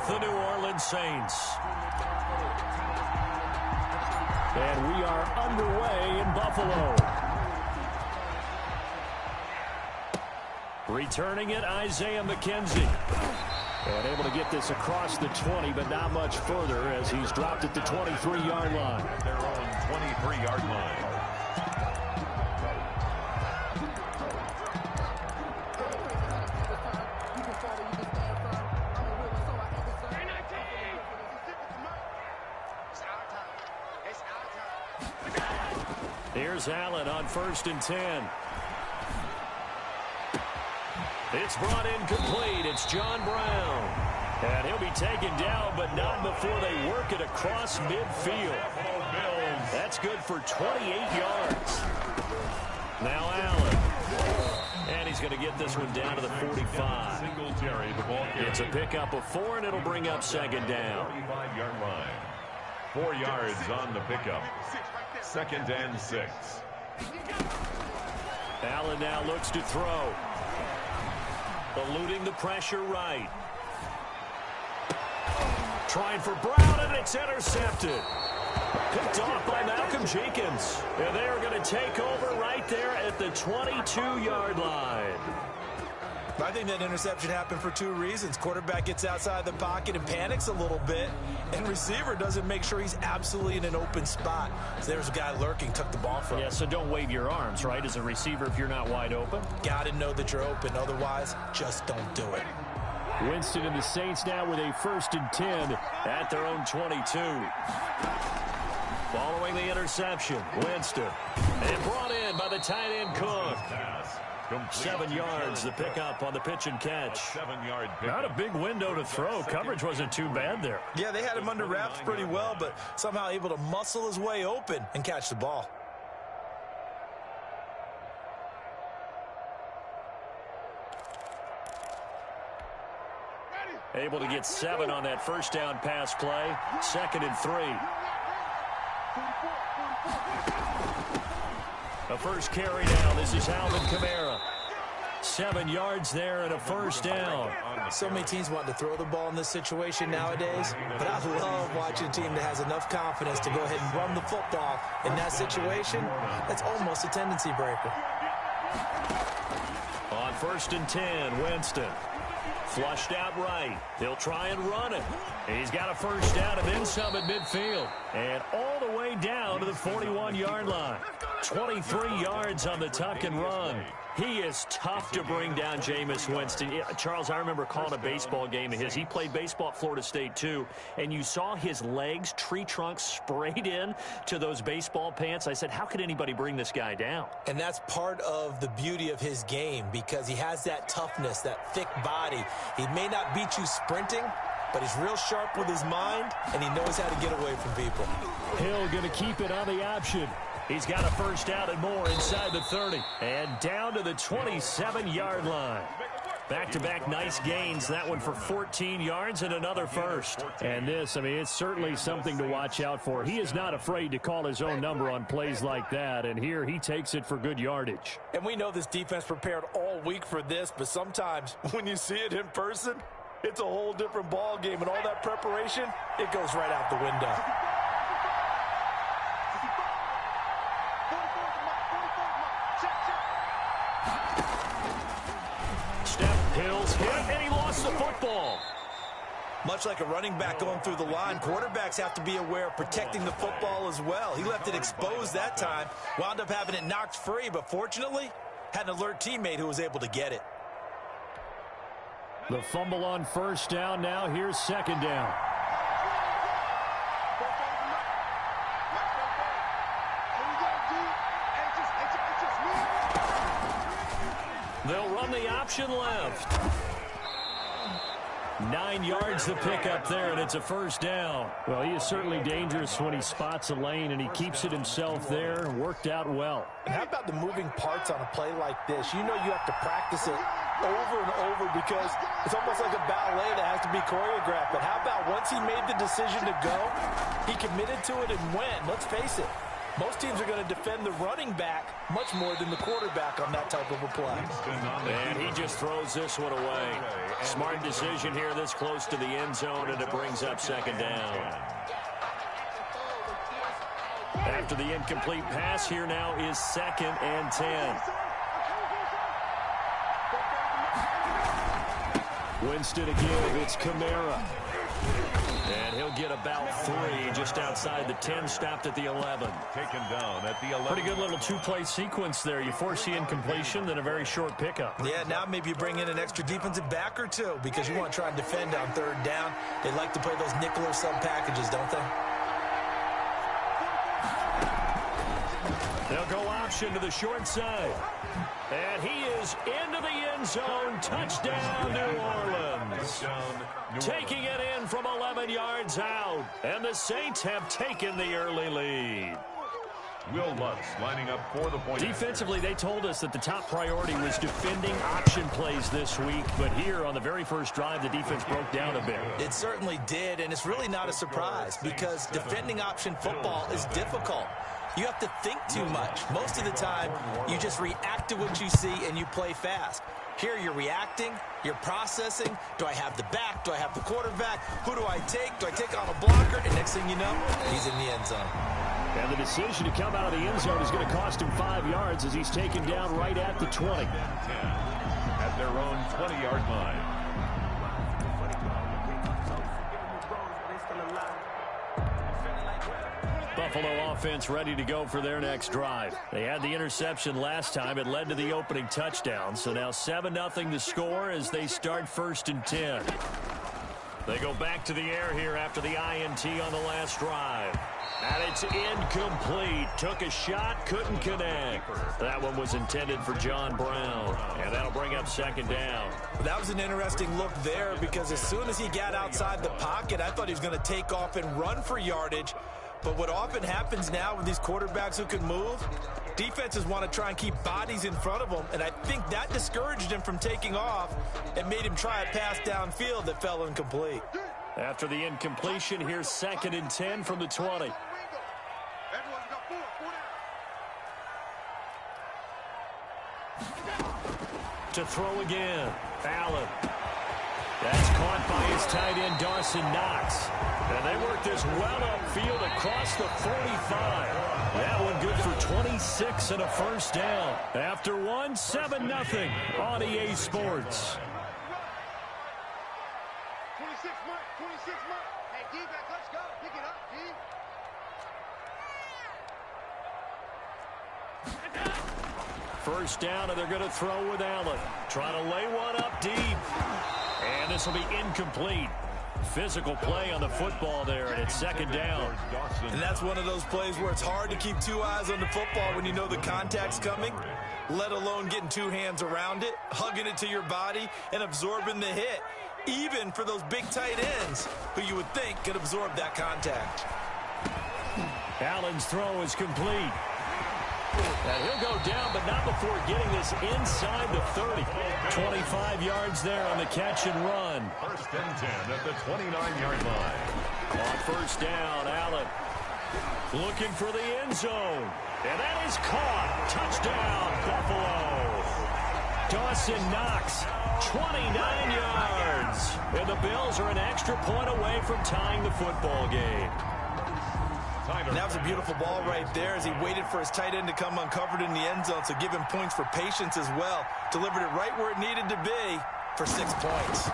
with the New Orleans Saints. And we are underway in Buffalo. Returning it, Isaiah McKenzie. And able to get this across the 20, but not much further as he's dropped at the 23-yard line. At their own 23-yard line. Here's Allen on 1st and 10. It's brought in complete. It's John Brown. And he'll be taken down, but not before they work it across midfield. That's good for 28 yards. Now Allen. And he's going to get this one down to the 45. It's a pickup of 4, and it'll bring up 2nd down. 45-yard line. 4 yards on the pickup. 2nd and 6. Allen now looks to throw. Eluding the pressure right. Trying for Brown, and it's intercepted. Picked off by Malcolm Jenkins. And they are going to take over right there at the 22-yard line. I think that interception happened for 2 reasons. Quarterback gets outside the pocket and panics a little bit, and receiver doesn't make sure he's absolutely in an open spot. So there's a guy lurking, took the ball from him. Yeah, so don't wave your arms, right, as a receiver if you're not wide open. Got to know that you're open. Otherwise, just don't do it. Winston and the Saints now with a 1st and 10 at their own 22. Following the interception, Winston. And brought in by the tight end Cook. 7 yards, the pickup on the pitch and catch. 7-yard pickup. Not a big window to throw. Coverage wasn't too bad there. Yeah, they had him under wraps pretty well, but somehow able to muscle his way open and catch the ball. Able to get 7 on that 1st down pass play. 2nd and 3. A first carry now. This is Alvin Kamara. 7 yards there and a 1st down. So many teams want to throw the ball in this situation nowadays, but I love watching a team that has enough confidence to go ahead and run the football. In that situation, that's almost a tendency breaker. On 1st and 10, Winston. Flushed out right. He'll try and run it. He's got a 1st down and then some at midfield. And all the way down to the 41-yard line. 23 yards on the tuck and run. He is tough to bring down, Jameis Winston. Yeah, Charles, I remember calling a baseball game of his. He played baseball at Florida State, too. And you saw his legs, tree trunks sprayed in to those baseball pants. I said, how could anybody bring this guy down? And that's part of the beauty of his game because he has that toughness, that thick body. He may not beat you sprinting, but he's real sharp with his mind, and he knows how to get away from people. Hill going to keep it on the option. He's got a 1st down and more inside the 30. And down to the 27-yard line. Back-to-back nice gains. That one for 14 yards and another 1st. And this, I mean, it's certainly something to watch out for. He is not afraid to call his own number on plays like that. And here he takes it for good yardage. And we know this defense prepared all week for this, but sometimes when you see it in person, it's a whole different ball game. And all that preparation, it goes right out the window. Hill's hit, and he lost the football. Much like a running back going through the line, quarterbacks have to be aware of protecting the football as well. He left it exposed that time, wound up having it knocked free, but fortunately, had an alert teammate who was able to get it. The fumble on 1st down now. Here's 2nd down. They'll run the option left. 9 yards to pick up there, and it's a 1st down. Well, he is certainly dangerous when he spots a lane, and he keeps it himself there. Worked out well. And how about the moving parts on a play like this? You know you have to practice it over and over because it's almost like a ballet that has to be choreographed. But how about once he made the decision to go, he committed to it and went. Let's face it, Most teams are going to defend the running back much more than the quarterback on that type of a play. And he just throws this one away. Smart decision here this close to the end zone, and it brings up second down. After the incomplete pass, here now is 2nd and 10. Winston again, it's Kamara. And he'll get about 3 just outside the 10, stopped at the 11. Taken down at the 11. Pretty good little two-play sequence there. You force the incompletion, then a very short pickup. Yeah, now maybe you bring in an extra defensive back or two because you want to try and defend on 3rd down. They like to play those nickel or sub packages, don't they? They'll go option to the short side. And he is into the end zone. Touchdown, New Orleans. Taking it in from 11 yards out. And the Saints have taken the early lead. Will Lutz lining up for the point. Defensively, they told us that the top priority was defending option plays this week. But here on the very first drive, the defense broke down a bit. It certainly did, and it's really not a surprise because defending option football is difficult. You have to think too much. Most of the time, you just react to what you see and you play fast. Here you're reacting, you're processing. Do I have the back? Do I have the quarterback? Who do I take? Do I take on a blocker? And next thing you know, he's in the end zone. And the decision to come out of the end zone is going to cost him 5 yards as he's taken down right at the 20. At their own 20-yard line. Buffalo offense ready to go for their next drive. They had the interception last time. It led to the opening touchdown. So now 7-0 to score as they start 1st and 10. They go back to the air here after the INT on the last drive. And it's incomplete. Took a shot, couldn't connect. That one was intended for John Brown. And that'll bring up 2nd down. That was an interesting look there because as soon as he got outside the pocket, I thought he was going to take off and run for yardage. But what often happens now with these quarterbacks who can move, defenses want to try and keep bodies in front of them, and I think that discouraged him from taking off and made him try a pass downfield that fell incomplete. After the incompletion, here's 2nd and 10 from the 20. To throw again, Allen. That's caught by his tight end, Dawson Knox. And they work this well upfield across the 45. That one good for 26 and a 1st down. After 7-0 on EA Sports. 26 Mike. Hey, D-back, let's go. Pick it up, D. 1st down, and they're going to throw with Allen. Trying to lay one up deep. And this will be incomplete. Physical play on the football there, and it's 2nd down. And that's one of those plays where it's hard to keep 2 eyes on the football when you know the contact's coming, let alone getting 2 hands around it, hugging it to your body, and absorbing the hit, even for those big tight ends who you would think could absorb that contact. Allen's throw is complete. And he'll go down, but not before getting this inside the 30. 25 yards there on the catch and run. 1st and 10 at the 29-yard line. On 1st down, Allen looking for the end zone. And that is caught. Touchdown, Buffalo. Dawson Knox, 29 yards. And the Bills are an extra point away from tying the football game. And that was a beautiful ball right there as he waited for his tight end to come uncovered in the end zone, so give him points for patience as well. Delivered it right where it needed to be for 6 points.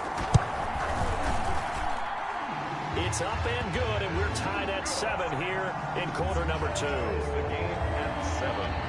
It's up and good, and we're tied at 7 here in quarter number 2. The game at 7.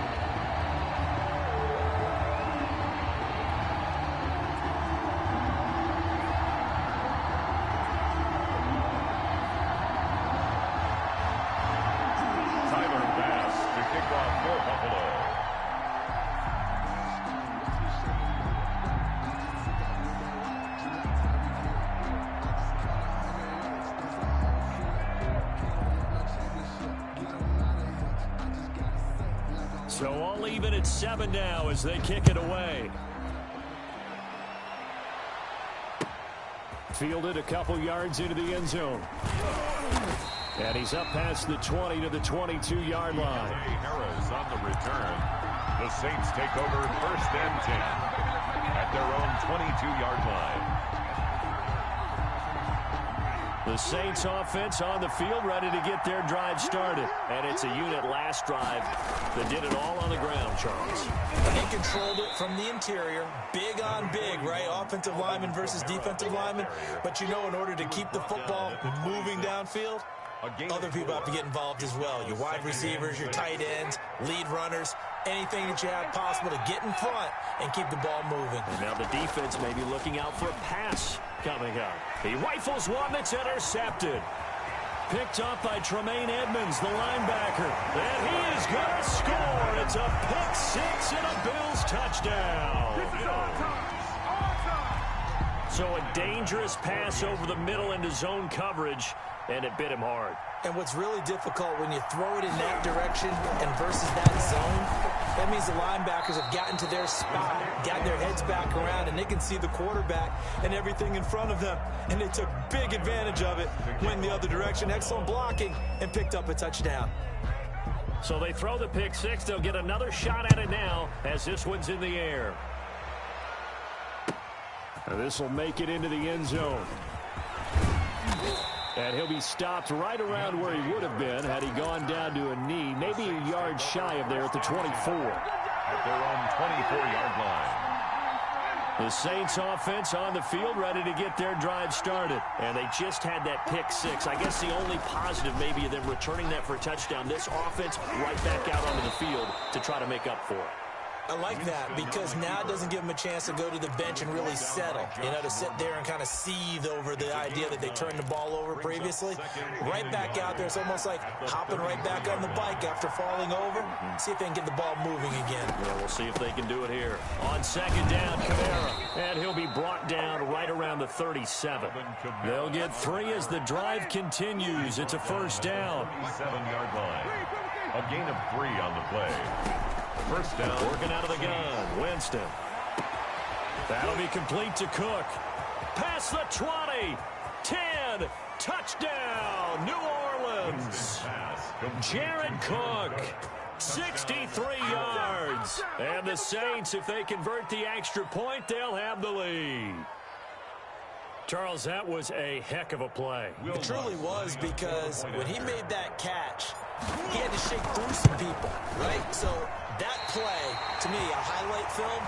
So all even at 7 now as they kick it away. Fielded a couple yards into the end zone. And he's up past the 20 to the 22-yard line. Harris on the return. The Saints take over 1st and 10 at their own 22-yard line. The Saints offense on the field, ready to get their drive started. And it's a unit last drive that did it all on the ground, Charles. They controlled it from the interior. Big on big, right? Offensive lineman versus defensive lineman. But you know, in order to keep the football moving downfield, other people have to get involved as well. Your wide receivers, your tight ends, lead runners, anything that you have possible to get in front and keep the ball moving. And now the defense may be looking out for a pass coming up. He rifles one that's intercepted. Picked up by Tremaine Edmonds, the linebacker. And he is going to score. It's a pick six and a Bills touchdown. So a dangerous pass over the middle into zone coverage, and it bit him hard. And what's really difficult when you throw it in that direction and versus that zone, that means the linebackers have gotten to their spot, gotten their heads back around, and they can see the quarterback and everything in front of them. And they took big advantage of it, went the other direction, excellent blocking, and picked up a touchdown. So they throw the pick six. They'll get another shot at it now as this one's in the air. And this will make it into the end zone. And he'll be stopped right around where he would have been had he gone down to a knee, maybe a yard shy of there at the 24. At their own 24-yard line. The Saints offense on the field, ready to get their drive started. And they just had that pick six. I guess the only positive maybe of them returning that for a touchdown. This offense right back out onto the field to try to make up for it. I like that because now it doesn't give them a chance to go to the bench and really settle, you know, to sit there and kind of seethe over the idea that they turned the ball over previously. Right back out there, it's almost like hopping right back on the bike after falling over. See if they can get the ball moving again. Yeah, we'll see if they can do it here. On second down, Kamara, and he'll be brought down right around the 37. They'll get three as the drive continues. It's a first down. 7-yard line. A gain of 3 on the play. First down. Working out of the gun. Winston. That'll be complete to Cook. Past the 20. 10. Touchdown. New Orleans. Jared Cook. 63 yards. And the Saints, if they convert the extra point, they'll have the lead. Charles, that was a heck of a play. It truly was, because when he made that catch, he had to shake through some people, right? So that play, to me, a highlight film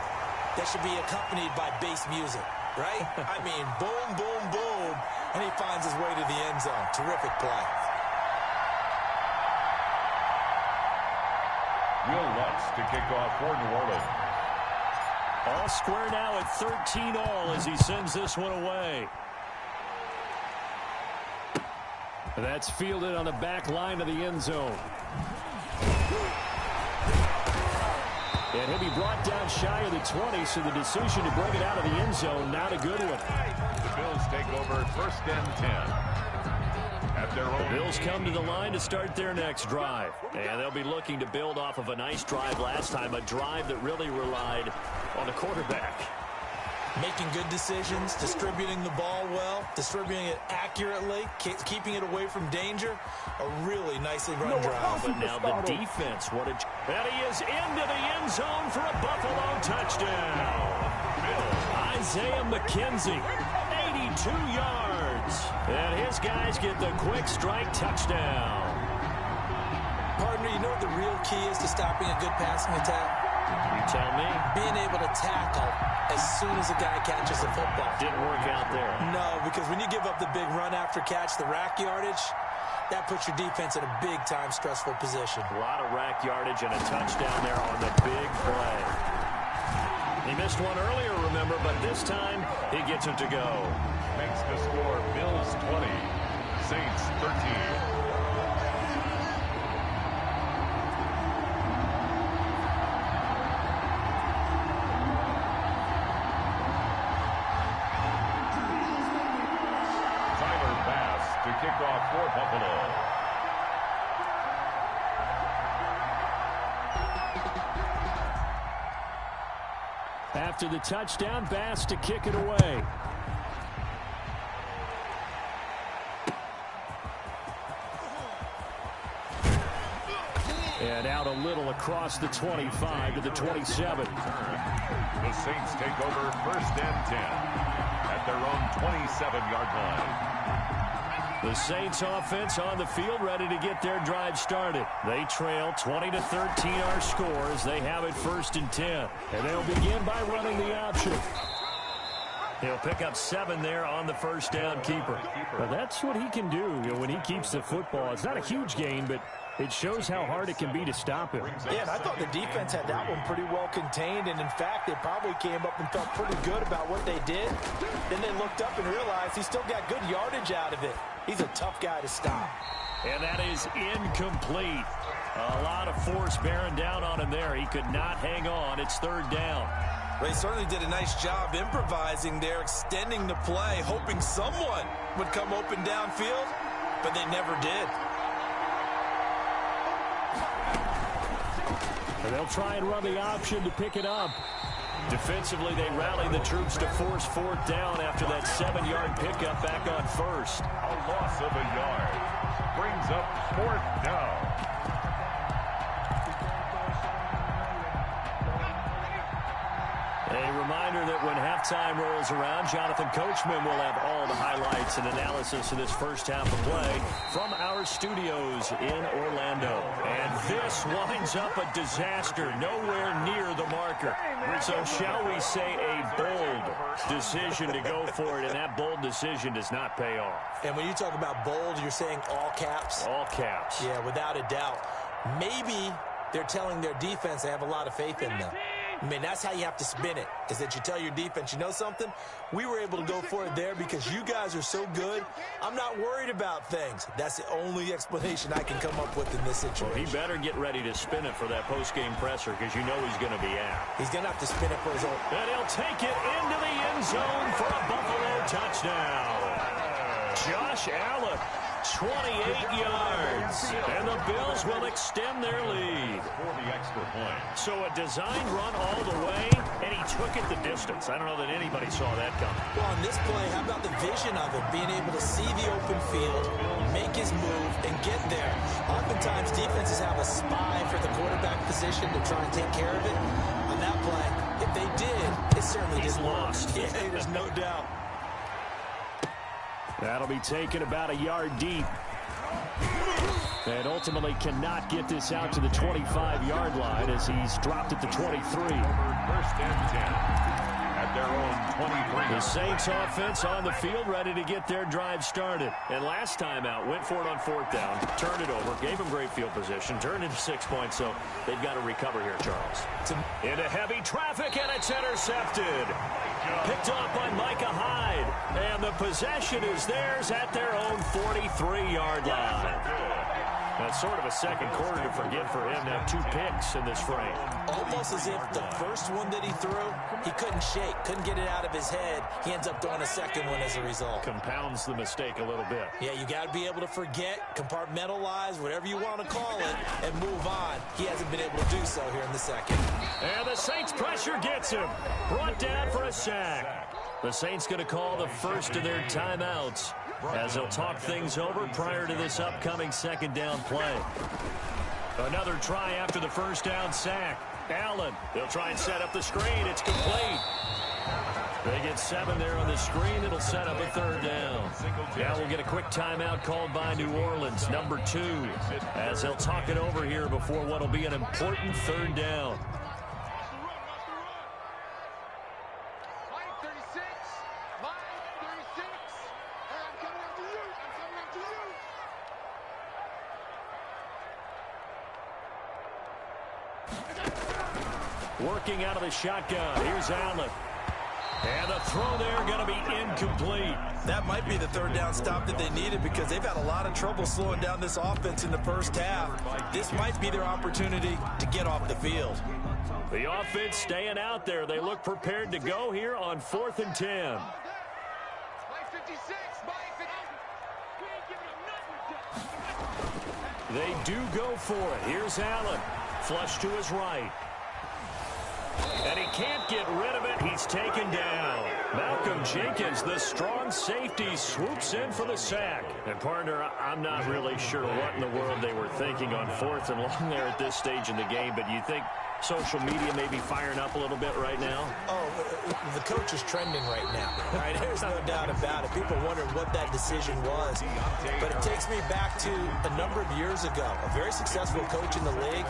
that should be accompanied by bass music, right? I mean, boom, boom, boom, and he finds his way to the end zone. Terrific play. Will Lutz to kick off for New Orleans. All square now at 13-all as he sends this one away. That's fielded on the back line of the end zone. And he'll be brought down shy of the 20, so the decision to bring it out of the end zone, not a good one. The Bills take over first and 10. At their own. The Bills come to the line to start their next drive. And they'll be looking to build off of a nice drive last time, a drive that really relied on the quarterback. Making good decisions, distributing the ball well, distributing it accurately, keeping it away from danger. A really nicely run drive. But now the defense, and he is into the end zone for a Buffalo touchdown. Isaiah McKenzie, 82 yards. And his guys get the quick strike touchdown. Partner, you know what the real key is to stopping a good passing attack? You tell me. Being able to tackle as soon as a guy catches a football. Didn't work out there. No, because when you give up the big run after catch, the rack yardage, that puts your defense in a big-time stressful position. A lot of rack yardage and a touchdown there on the big play. He missed one earlier, remember, but this time he gets it to go. Makes the score Bills 20, Saints 13. To kick off for Buffalo. After the touchdown, Bass to kick it away. And out a little across the 25 to the 27. The Saints take over 1st and 10 at their own 27-yard line. The Saints offense on the field ready to get their drive started. They trail 20-13 our score as they have it 1st and 10. And they'll begin by running the option. He'll pick up 7 there on the first down keeper. Well, that's what he can do, when he keeps the football. It's not a huge gain, but it shows how hard it can be to stop him. Yeah, and I thought the defense had that one pretty well contained, and in fact, they probably came up and felt pretty good about what they did. Then they looked up and realized he still got good yardage out of it. He's a tough guy to stop. And that is incomplete. A lot of force bearing down on him there. He could not hang on. It's 3rd down. They certainly did a nice job improvising there, extending the play, hoping someone would come open downfield, but they never did. And they'll try and run the option to pick it up. Defensively, they rally the troops to force 4th down after that 7-yard pickup back on 1st. A loss of a yard brings up 4th down. A reminder that when halftime rolls around, Jonathan Coachman will have all the highlights and analysis of this first half of play from our studios in Orlando. And this winds up a disaster, nowhere near the marker. So shall we say a bold decision to go for it, and that bold decision does not pay off. And when you talk about bold, you're saying all caps? All caps. Yeah, without a doubt. Maybe they're telling their defense they have a lot of faith in them. I mean, that's how you have to spin it, is that you tell your defense, you know something? We were able to go for it there because you guys are so good. I'm not worried about things. That's the only explanation I can come up with in this situation. Well, he better get ready to spin it for that post-game presser because you know he's going to be out. He's going to have to spin it for his own. And he'll take it into the end zone for a Buffalo touchdown. Josh Allen, 28 yards. And the Bills will extend their lead. For the extra point. So a designed run all the way, and he took it the distance. I don't know that anybody saw that coming. Well, on this play, how about the vision of him being able to see the open field, make his move, and get there? Oftentimes, defenses have a spy for the quarterback position to try and take care of it. On that play, if they did, it certainly didn't work. Yeah, there's no doubt. That'll be taken about a yard deep. And ultimately cannot get this out to the 25-yard line as he's dropped at the 23. 1st and 10 at their own 23. The Saints offense on the field ready to get their drive started. And last time out, went for it on 4th down, turned it over, gave him great field position, turned into 6 points, so they've got to recover here, Charles. Into heavy traffic, and it's intercepted. Picked off by Micah Hyde. And the possession is theirs at their own 43-yard line. That's sort of a second quarter to forget for him. Now 2 picks in this frame. Almost as if the first one that he threw, he couldn't shake, couldn't get it out of his head. He ends up throwing a second one as a result. Compounds the mistake a little bit. Yeah, you got to be able to forget, compartmentalize, whatever you want to call it, and move on. He hasn't been able to do so here in the second. And the Saints pressure gets him. Brought down for a sack. The Saints going to call the first of their timeouts as they'll talk things over prior to this upcoming 2nd down play. Another try after the 1st down sack. Allen, they'll try and set up the screen. It's complete. They get 7 there on the screen. It'll set up a 3rd down. Now we'll get a quick timeout called by New Orleans, number 2, as they'll talk it over here before what will be an important 3rd down. Working out of the shotgun. Here's Allen. And the throw there going to be incomplete. That might be the 3rd down stop that they needed because they've had a lot of trouble slowing down this offense in the first half. This might be their opportunity to get off the field. The offense staying out there. They look prepared to go here on 4th and 10. They do go for it. Here's Allen. Flush to his right. And he can't get rid of it. He's taken down. Malcolm Jenkins, the strong safety, swoops in for the sack. And, partner, I'm not really sure what in the world they were thinking on 4th and long there at this stage in the game, but you think social media may be firing up a little bit right now? Oh, the coach is trending right now. Right? There's no doubt about it. People wondering what that decision was. But it takes me back to a number of years ago. A very successful coach in the league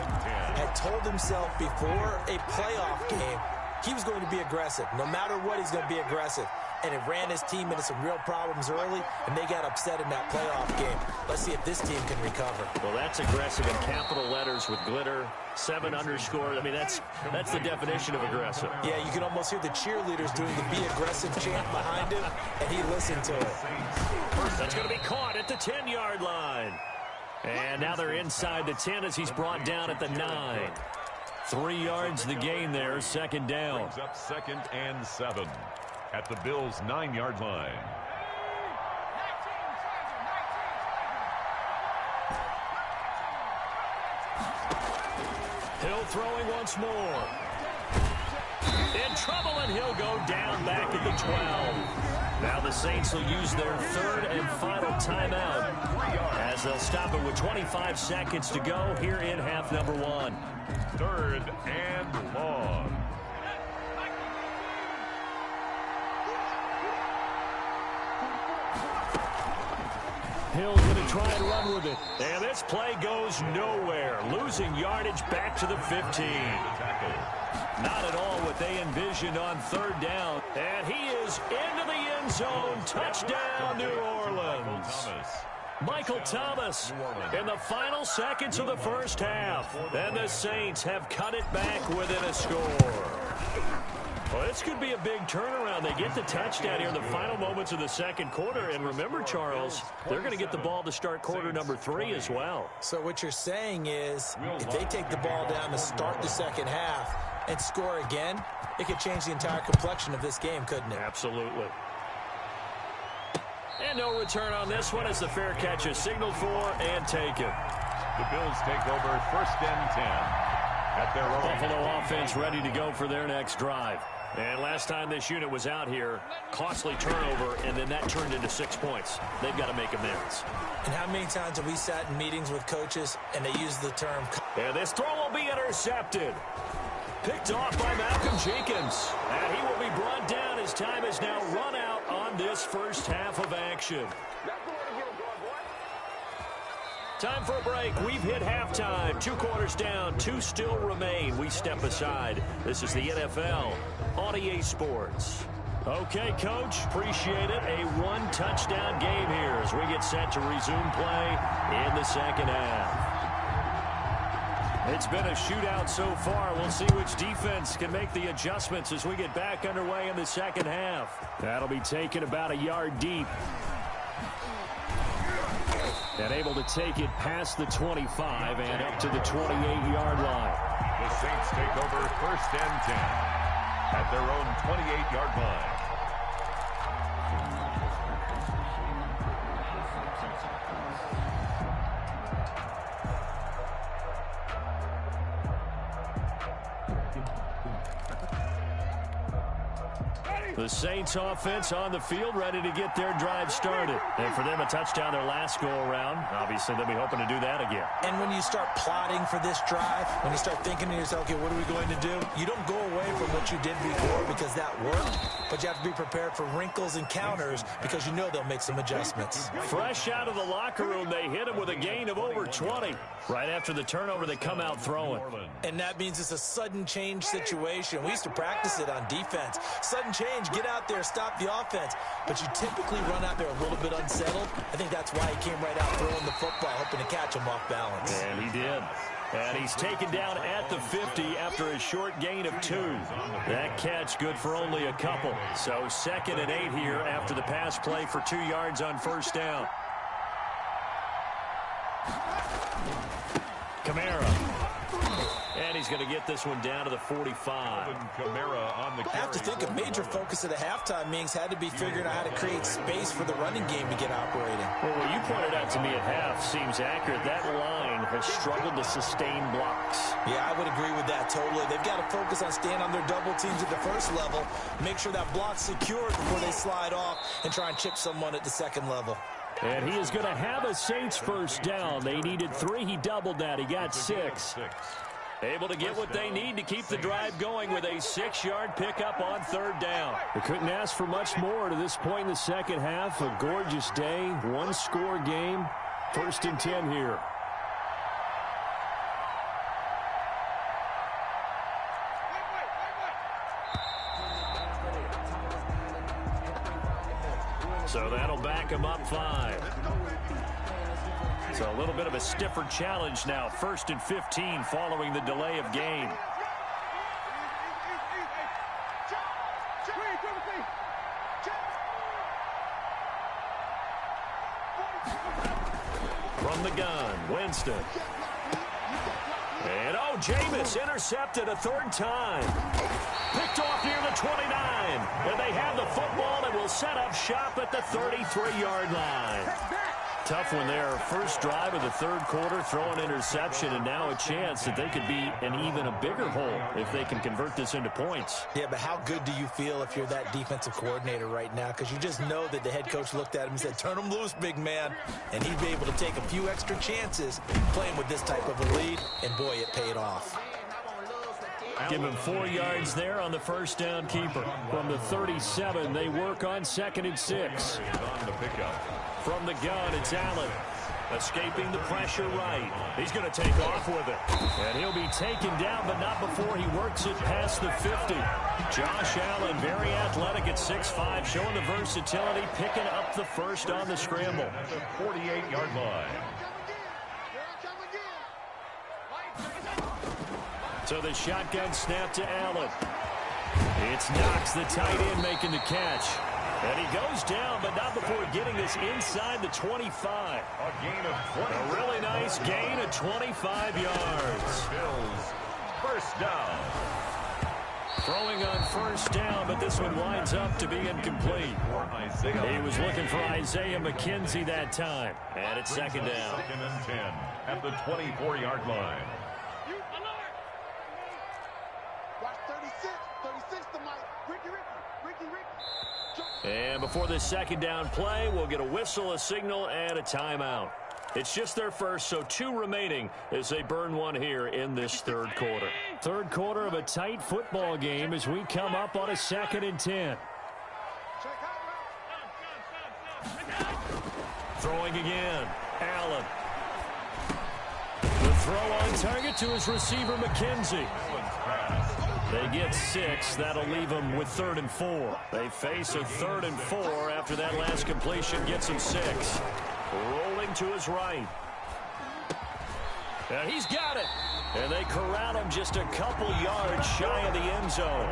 had told himself before a playoff game he was going to be aggressive. No matter what, he's going to be aggressive. And it ran his team into some real problems early, and they got upset in that playoff game. Let's see if this team can recover. Well, that's aggressive in capital letters with glitter, 7 underscore. I mean, that's the definition of aggressive. Yeah, you can almost hear the cheerleaders doing the be aggressive chant behind him, and he listened to it. That's going to be caught at the 10-yard line. And now they're inside the 10 as he's brought down at the 9. 3 yards the gain there, second down. Brings up 2nd and 7 at the Bills' 9-yard line. Hill throwing once more. In trouble, and he'll go down back at the 12. Now the Saints will use their 3rd and final timeout as they'll stop it with 25 seconds to go here in half number 1. 3rd and long. Hill's going to try and run with it. And this play goes nowhere. Losing yardage back to the 15. Not at all what they envisioned on 3rd down. And he is into the end zone. Touchdown, New Orleans. Michael Thomas in the final seconds of the first half. And the Saints have cut it back within a score. Well, this could be a big turnaround. They get the touchdown here in the final moments of the second quarter. And remember, Charles, they're going to get the ball to start quarter number 3 as well. So what you're saying is if they take the ball down to start the second half and score again, it could change the entire complexion of this game, couldn't it? Absolutely. And no return on this one as the fair catch is signaled for and taken. The Bills take over 1st and 10 at their own. Buffalo offense ready to go for their next drive. And last time this unit was out here, costly turnover, and then that turned into 6 points. They've got to make amends. And how many times have we sat in meetings with coaches and they use the term... And this throw will be intercepted. Picked off by Malcolm Jenkins. And he will be brought down as time is now run out on this first half of action. Time for a break. We've hit halftime. 2 quarters down. 2 still remain. We step aside. This is the NFL on EA Sports. Okay, Coach. Appreciate it. A 1-touchdown game here as we get set to resume play in the second half. It's been a shootout so far. We'll see which defense can make the adjustments as we get back underway in the second half. That'll be taken about a yard deep. And able to take it past the 25 and up to the 28-yard line. The Saints take over 1st and 10 at their own 28-yard line. The Saints offense on the field ready to get their drive started. And for them, a touchdown their last go-around. Obviously, they'll be hoping to do that again. And when you start plotting for this drive, when you start thinking to yourself, okay, what are we going to do? You don't go away from what you did before because that worked, but you have to be prepared for wrinkles and counters because you know they'll make some adjustments. Fresh out of the locker room, they hit him with a gain of over 20. Right after the turnover, they come out throwing. And that means it's a sudden change situation. We used to practice it on defense. Sudden change, get out there, stop the offense. But you typically run out there a little bit unsettled. I think that's why he came right out throwing the football, hoping to catch him off balance. And he did. And he's taken down at the 50 after a short gain of 2. That catch good for only a couple. So 2nd and 8 here after the pass play for 2 yards on first down. Kamara. And he's going to get this one down to the 45. I have to think a major focus of the halftime meetings had to be figuring out how to create space for the running game to get operating. Well, what you pointed out to me at half seems accurate. That line has struggled to sustain blocks. Yeah, I would agree with that totally. They've got to focus on staying on their double teams at the first level, make sure that block's secured before they slide off and try and chip someone at the second level. And he is going to have a Saints first down. They needed 3. He doubled that. He got 6. Able to get what they need to keep the drive going with a 6-yard pickup on third down. They couldn't ask for much more to this point in the second half. A gorgeous day, one-score game. 1st and 10 here. So that'll back him up 5. So a little bit of a stiffer challenge now. 1st and 15 following the delay of game. From the gun, Winston. And oh, Jameis intercepted a 3rd time. Picked off near the 29. And they have the football and will set up shop at the 33-yard line. Tough one there. First drive of the 3rd quarter, throw an interception, and now a chance that they could be in even a bigger hole if they can convert this into points. Yeah, but how good do you feel if you're that defensive coordinator right now? Because you just know that the head coach looked at him and said, turn him loose, big man. And he'd be able to take a few extra chances playing with this type of a lead, and boy, it paid off. Give him 4 yards there on the first down keeper. From the 37, they work on 2nd and 6. From the gun, it's Allen. Escaping the pressure right. He's going to take off with it. And he'll be taken down, but not before he works it past the 50. Josh Allen, very athletic at 6'5", showing the versatility, picking up the first on the scramble. At the 48-yard line. So the shotgun snap to Allen. It's Knox, the tight end, making the catch. And he goes down, but not before getting this inside the 25. A gain of 20. A really nice gain of 25 yards. Bills, first down. Throwing on first down, but this one winds up to be incomplete. He was looking for Isaiah McKenzie that time. And it's 2nd down. 2nd and 10 at the 24-yard line. Watch 36 to Mike. Ricky. And before this 2nd down play, we'll get a whistle, a signal, and a timeout. It's just their first, so 2 remaining as they burn one here in this 3rd quarter. 3rd quarter of a tight football game as we come up on a 2nd and 10. Throwing again, Allen. The throw on target to his receiver, McKenzie. They get 6. That'll leave them with 3rd and 4. They face a 3rd and 4 after that last completion gets them 6. Rolling to his right. And he's got it. And they corral him just a couple yards shy of the end zone.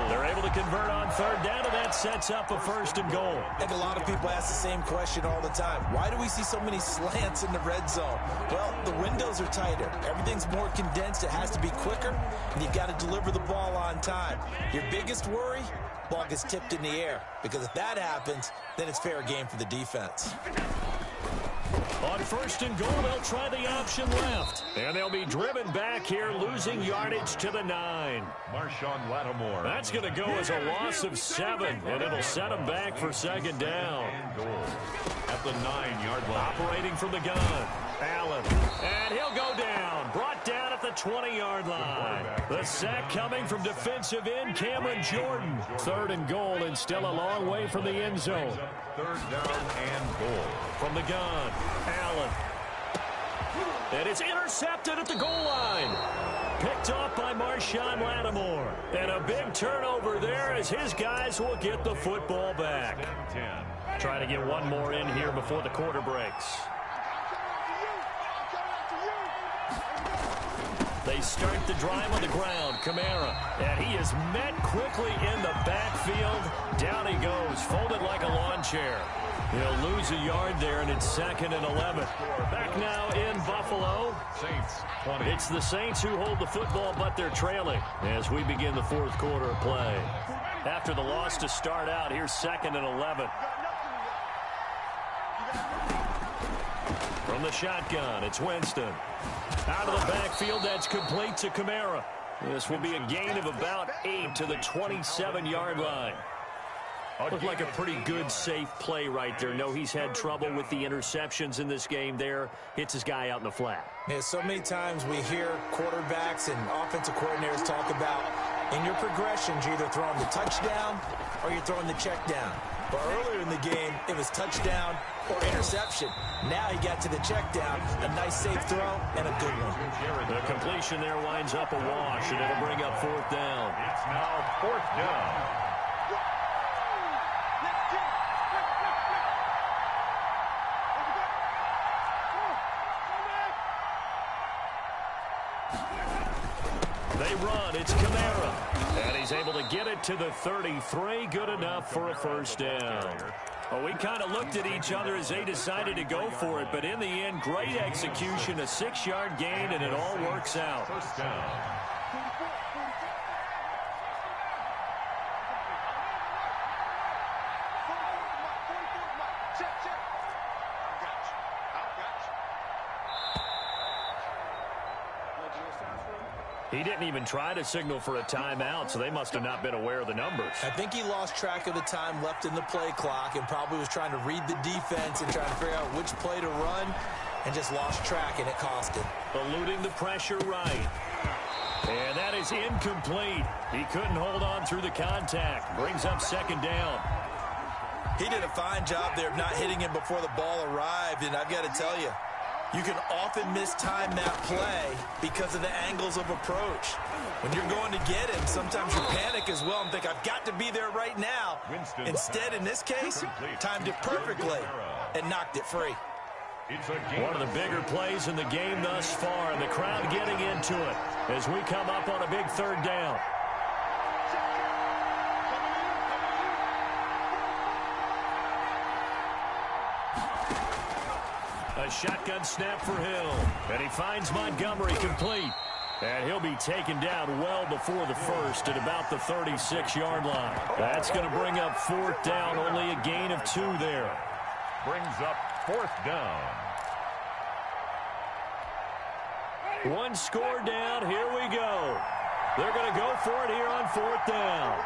They're able to convert on 3rd down, and that sets up a 1st and goal. I think a lot of people ask the same question all the time. Why do we see so many slants in the red zone? Well, the windows are tighter. Everything's more condensed. It has to be quicker, and you've got to deliver the ball on time. Your biggest worry? Ball gets tipped in the air, because if that happens, then it's fair game for the defense. On 1st and goal, they'll try the option left. And they'll be driven back here, losing yardage to the 9. Marshawn Lattimore. That's going to go as a loss of 7, and it'll set them back for 2nd down. And goal at the 9-yard line. Operating from the gun, Allen. And he'll go down. Brought down at the 20-yard line. The sack coming from defensive end Cameron Jordan. 3rd and goal, and still a long way from the end zone. 3rd down and goal. From the gun, Allen. And it's intercepted at the goal line. Picked off by Marshawn Lattimore. And a big turnover there as his guys will get the football back. 10. Trying to get one more in here before the quarter breaks. They start the drive on the ground. Kamara. And he is met quickly in the backfield. Down he goes, folded like a lawn chair. He'll lose a yard there, and it's 2nd and 11. Back now in Buffalo. Saints 20. It's the Saints who hold the football, but they're trailing as we begin the 4th quarter of play. After the loss to start out, here's 2nd and 11. From the shotgun, it's Winston. Out of the backfield, that's complete to Kamara. This will be a gain of about 8 to the 27-yard line. Looked like a pretty good, safe play right there. No, he's had trouble with the interceptions in this game there. Hits his guy out in the flat. Yeah, so many times we hear quarterbacks and offensive coordinators talk about in your progressions, you're either throwing the touchdown or you're throwing the check down. But earlier in the game, it was touchdown or interception. Now he got to the check down, a nice safe throw, and a good one. The completion there winds up a wash, and it'll bring up 4th down. It's now 4th down. They run. It's Kamara. And he's able to get it to the 33. Good enough for a 1st down. Well, we kind of looked at each other as they decided to go for it. But in the end, great execution, a 6-yard gain, and it all works out. 1st down. He didn't even try to signal for a timeout, so they must have not been aware of the numbers. I think he lost track of the time left in the play clock and probably was trying to read the defense and trying to figure out which play to run and just lost track, and it cost him. Eluding the pressure right. And that is incomplete. He couldn't hold on through the contact. Brings up 2nd down. He did a fine job there of not hitting him before the ball arrived, and I've got to tell you, you can often mistime that play because of the angles of approach. When you're going to get him, sometimes you panic as well and think, I've got to be there right now. Instead, in this case, timed it perfectly and knocked it free. One of the bigger plays in the game thus far, and the crowd getting into it as we come up on a big 3rd down. A shotgun snap for Hill, and he finds Montgomery complete. And he'll be taken down well before the 1st at about the 36-yard line. That's going to bring up 4th down, only a gain of 2 there. Brings up 4th down. 1 score down, here we go. They're going to go for it here on 4th down.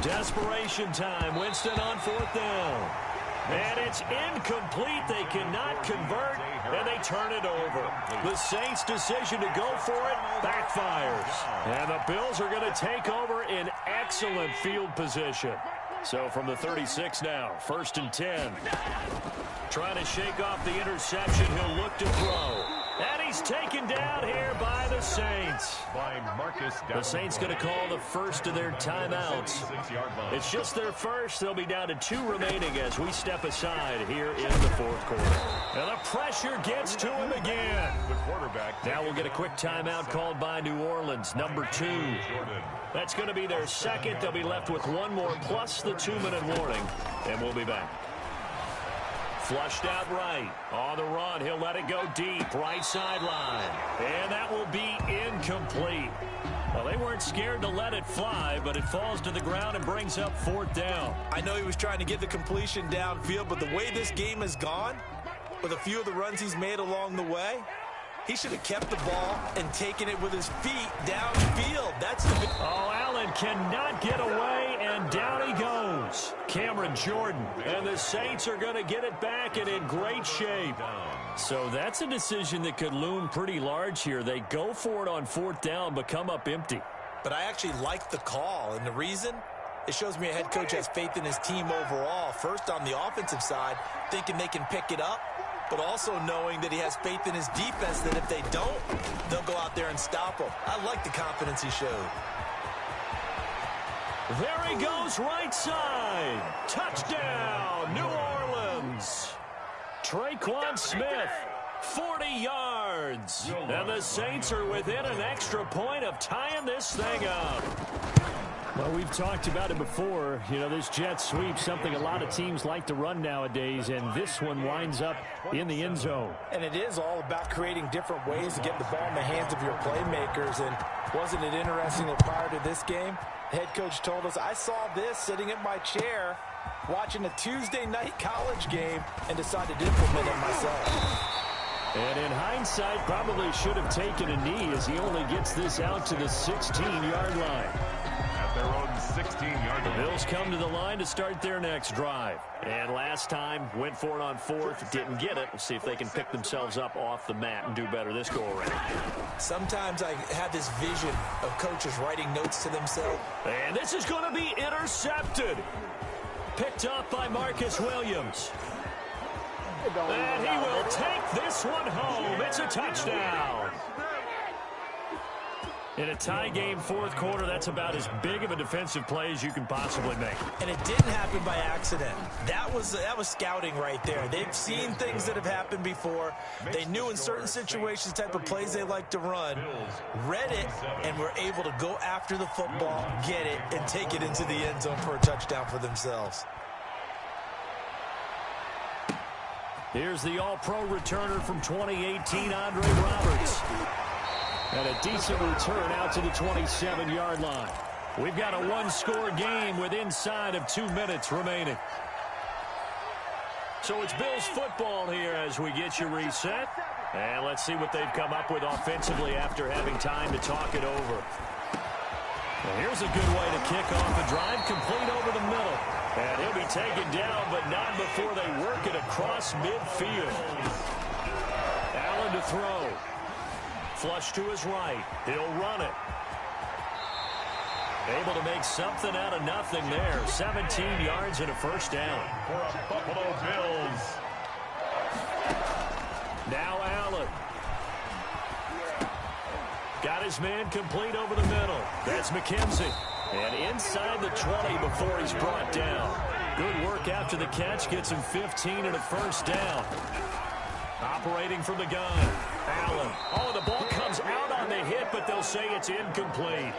Desperation time, Winston on 4th down. And it's incomplete. They cannot convert, and they turn it over. The Saints' decision to go for it backfires. And the Bills are going to take over in excellent field position. So from the 36 now, 1st and 10. Trying to shake off the interception. He'll look to throw. And he's taken down here by the Saints. The Saints going to call the first of their timeouts. It's just their first. They'll be down to 2 remaining as we step aside here in the 4th quarter. And the pressure gets to him again. Now we'll get a quick timeout called by New Orleans, number 2. That's going to be their 2nd. They'll be left with 1 more plus the 2-minute warning. And we'll be back. Flushed out right. On the run, he'll let it go deep. Right sideline. And that will be incomplete. Well, they weren't scared to let it fly, but it falls to the ground and brings up 4th down. I know he was trying to get the completion downfield, but the way this game has gone, with a few of the runs he's made along the way, he should have kept the ball and taken it with his feet downfield. That's the... Oh, Allen cannot get away, and down he goes. Cameron Jordan, and the Saints are going to get it back and in great shape. So that's a decision that could loom pretty large here. They go for it on 4th down, but come up empty. But I actually like the call, and the reason? It shows me a head coach has faith in his team overall. First, on the offensive side, thinking they can pick it up, but also knowing that he has faith in his defense that if they don't, they'll go out there and stop them. I like the confidence he showed. There he goes, right side. Touchdown, New Orleans. Traquan Smith, 40 yards. And the Saints are within an extra point of tying this thing up. Well, we've talked about it before. You know, this jet sweep, something a lot of teams like to run nowadays, and this one winds up in the end zone. And it is all about creating different ways to get the ball in the hands of your playmakers. And wasn't it interesting that prior to this game, the head coach told us, I saw this sitting in my chair watching a Tuesday night college game and decided to implement it myself. And in hindsight, probably should have taken a knee as he only gets this out to the 16-yard line. At their own 16-yard line. The Bills come to the line to start their next drive. And last time, went for it on fourth, didn't get it. We'll see if they can pick themselves up off the mat and do better this go-around. Sometimes I have this vision of coaches writing notes to themselves. And this is going to be intercepted. Picked up by Marcus Williams. And he will take this one home. It's a touchdown. In a tie game, fourth quarter, that's about as big of a defensive play as you can possibly make. And it didn't happen by accident. That was scouting right there. They've seen things that have happened before. They knew in certain situations the type of plays they like to run, read it, and were able to go after the football, get it, and take it into the end zone for a touchdown for themselves. Here's the all-pro returner from 2018, Andre Roberts. And a decent return out to the 27-yard line. We've got a one-score game with inside of 2 minutes remaining. So it's Bills football here as we get you reset. And let's see what they've come up with offensively after having time to talk it over. Well, here's a good way to kick off a drive, complete over the middle. And he'll be taken down, but not before they work it across midfield. Allen to throw. Flush to his right. He'll run it. Able to make something out of nothing there. 17 yards and a first down. For a Buffalo Bills. Now Allen. Got his man complete over the middle. That's McKenzie. And inside the 20 before he's brought down. Good work after the catch. Gets him 15 and a first down. Operating from the gun. Allen. Oh, the ball comes out on the hit, but they'll say it's incomplete.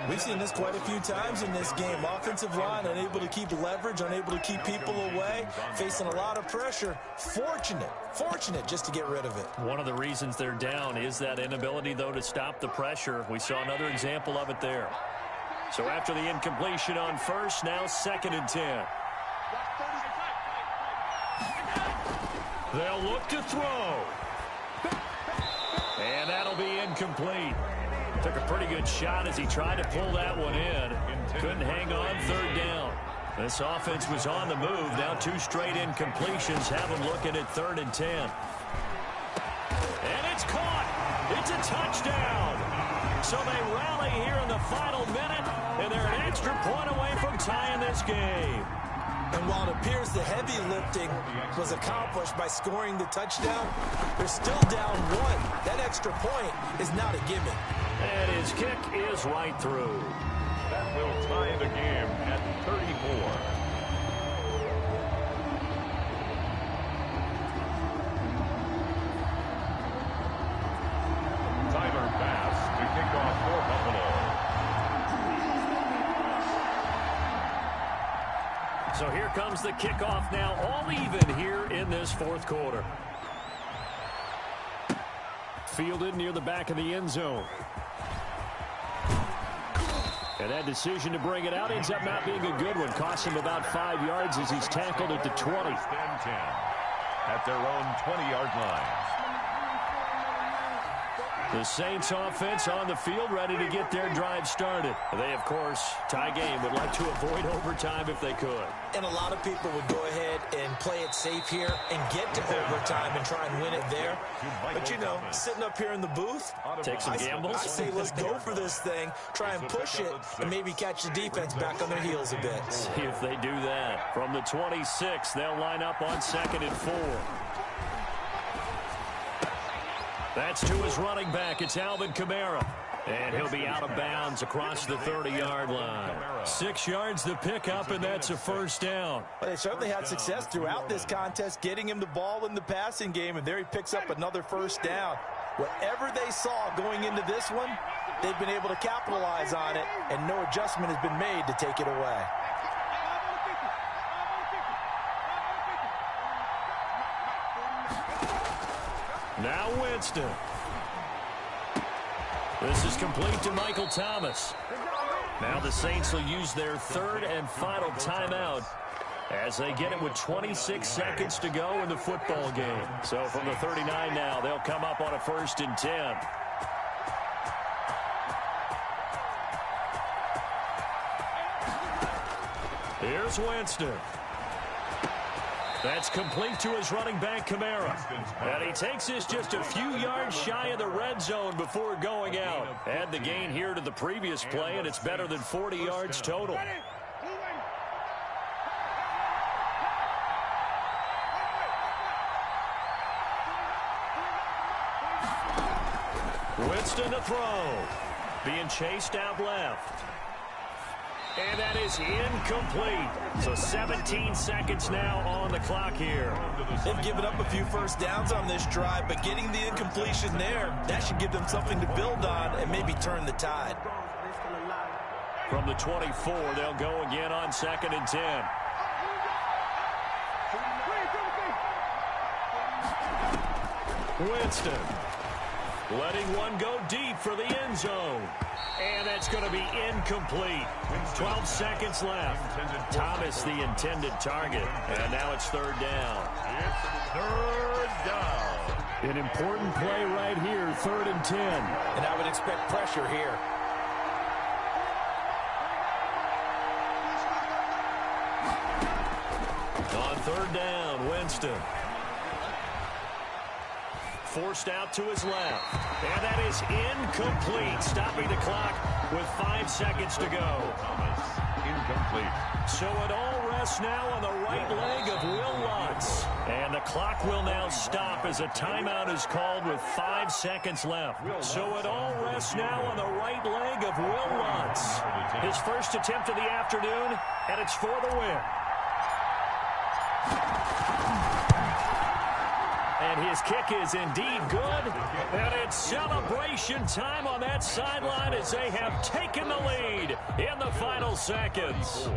We've seen this quite a few times in this game. Offensive line unable to keep leverage, unable to keep people away, facing a lot of pressure. Fortunate just to get rid of it. One of the reasons they're down is that inability, though, to stop the pressure. We saw another example of it there. So after the incompletion on first, now 2nd and 10. They'll look to throw. And that'll be incomplete. Took a pretty good shot as he tried to pull that one in. Couldn't hang on, 3rd down. This offense was on the move. Now 2 straight incompletions have them looking at 3rd and 10. And it's caught. It's a touchdown. So they rally here in the final minute, and they're an extra point away from tying this game. And while it appears the heavy lifting was accomplished by scoring the touchdown, they're still down 1. That extra point is not a gimme. And his kick is right through. That will tie the game at 34. Tyler Bass to kick off for Buffalo. So here comes the kickoff now, all even here in this 4th quarter. Fielded near the back of the end zone. And that decision to bring it out ends up not being a good one. Costs him about 5 yards as he's tackled at the 20. At their own 20-yard line. The Saints offense on the field, ready to get their drive started. They, of course, tie game, would like to avoid overtime if they could. And a lot of people would go ahead and play it safe here and get to overtime and try and win it there. But, you know, sitting up here in the booth, take some gambles. I say let's go for this thing, try and push it, and maybe catch the defense back on their heels a bit. See if they do that. From the 26, they'll line up on 2nd and 4. That's to his running back. It's Alvin Kamara. And he'll be out of bounds across the 30-yard line. 6 yards to pick up, and that's a first down. Well, they certainly had success throughout this contest, getting him the ball in the passing game, and there he picks up another first down. Whatever they saw going into this one, they've been able to capitalize on it, and no adjustment has been made to take it away. Now Winston. This is complete to Michael Thomas. Now the Saints will use their third and final timeout as they get it with 26 seconds to go in the football game. So from the 39 now, they'll come up on a 1st and 10. Here's Winston. That's complete to his running back, Kamara. And he takes this just a few yards shy of the red zone before going out. Add the gain here to the previous play, and it's better than 40 yards total. Winston to throw. Being chased out left. And that is incomplete. So 17 seconds now on the clock here. They've given up a few first downs on this drive, but getting the incompletion there, that should give them something to build on and maybe turn the tide. From the 24, they'll go again on 2nd and 10. Winston letting one go deep for the end zone. And that's going to be incomplete. 12 seconds left. Thomas, the intended target. And now it's 3rd down. It's 3rd down. An important play right here, 3rd and 10. And I would expect pressure here. On 3rd down, Winston. Forced out to his left. And that is incomplete, stopping the clock with 5 seconds to go. Thomas, incomplete. So it all rests now on the right leg of Will Lutz. And the clock will now stop as a timeout is called with 5 seconds left. So it all rests now on the right leg of Will Lutz. His first attempt of the afternoon, and it's for the win. And his kick is indeed good. And it's celebration time on that sideline as they have taken the lead in the final seconds.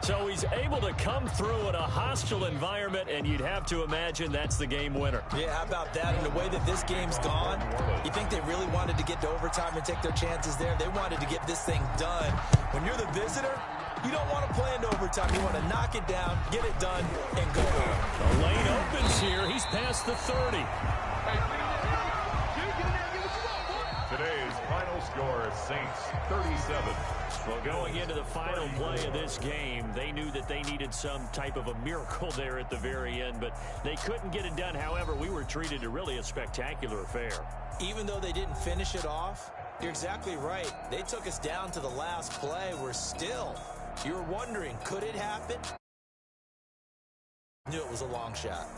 So he's able to come through in a hostile environment, and you'd have to imagine that's the game winner. Yeah, how about that? And the way that this game's gone, you think they really wanted to get to overtime and take their chances there? They wanted to get this thing done. When you're the visitor, you don't want to play into overtime. You want to knock it down, get it done, and go home. The lane opens here. He's past the 30. Today's final score, Saints 37. Well, going into the final play of this game, they knew that they needed some type of a miracle there at the very end, but they couldn't get it done. However, we were treated to really a spectacular affair. Even though they didn't finish it off, you're exactly right. They took us down to the last play. We're still, you were wondering, could it happen? Knew it was a long shot.